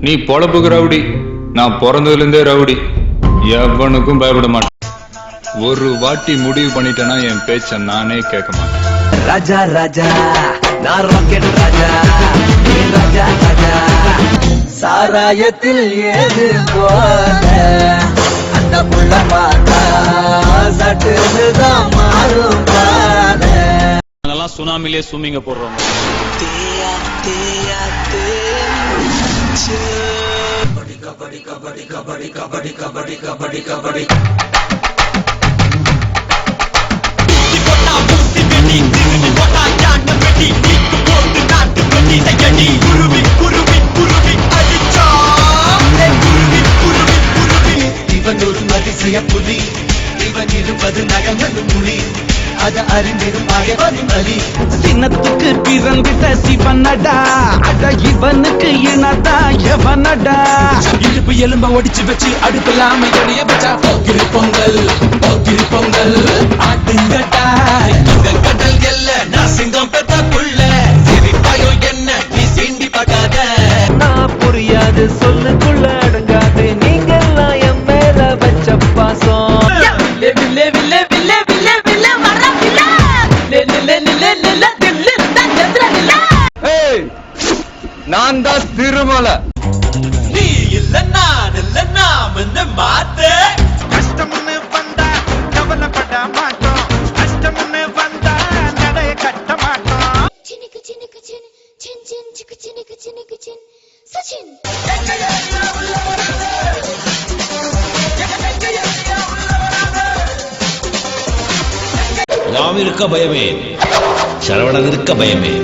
நீ பொழப்புக்கு ரவுடி, நான் பிறந்ததுல இருந்தே ரவுடி. எவனுக்கும் பயப்பட மாட்டேன். ஒரு வாட்டி முடிவு பண்ணிட்டேன்னா என் பேச்ச நானே கேட்க மாட்டேன். ராஜா ராஜா நான் ராக்கெட் ராஜா, நீ ராஜா ராஜா. சாராயத்தில் ஏது போல அந்த புள்ள பார்த்தா சட்டுதான் மாறும் பாத. நாங்கெல்லாம் சுனாமிலே ஸ்விம்மிங்க போடுறோம். கபடி கபடி கபடி கபடி கபடி கபடி கபடி இவன் ஒரு அதிசய புலி, இவன் இருப்பது நகங்களும் மொழி, அத அறிந்திடும் ஆயவனும் அலி. சின்னத்துக்கு பிறந்திட்ட சிவனடா, அட இவனுக்கு இனதா எவனடா. இடுப்பு எலும்ப ஒடிச்சு வச்சு அடுப்பில்லாம எடைய வச்சா போக்கிரி பொங்கல், போக்கிரி பொங்கல். ஆட்டுங்கட்டா இங்க கடல் எல்ல, நான் சிங்கம் பெத்த புள்ள. சிரிப்பாயோ என்ன நீ சீண்டி பார்க்காத. நான் புரியாது சொல்லுக்குள்ள அடங்காது, நீங்கெல்லாம் என் மேல வச்ச பாசம். நான் தான் திருமலை. நீ இல்ல நான் இல்ல நாம் மாத்து. கஷ்டம்னு வந்தா கவலைப்பட மாட்டோம், கஷ்டம்னு வந்தா நடைய கட்ட மாட்டோம். சினுக்கு சினுக்கு சின் சின் சின் சிக்கு சினுக்கு சினுக்கு சின் சச்சின். யாம் இருக்க பயமே, சரவணன் இருக்க பயமே.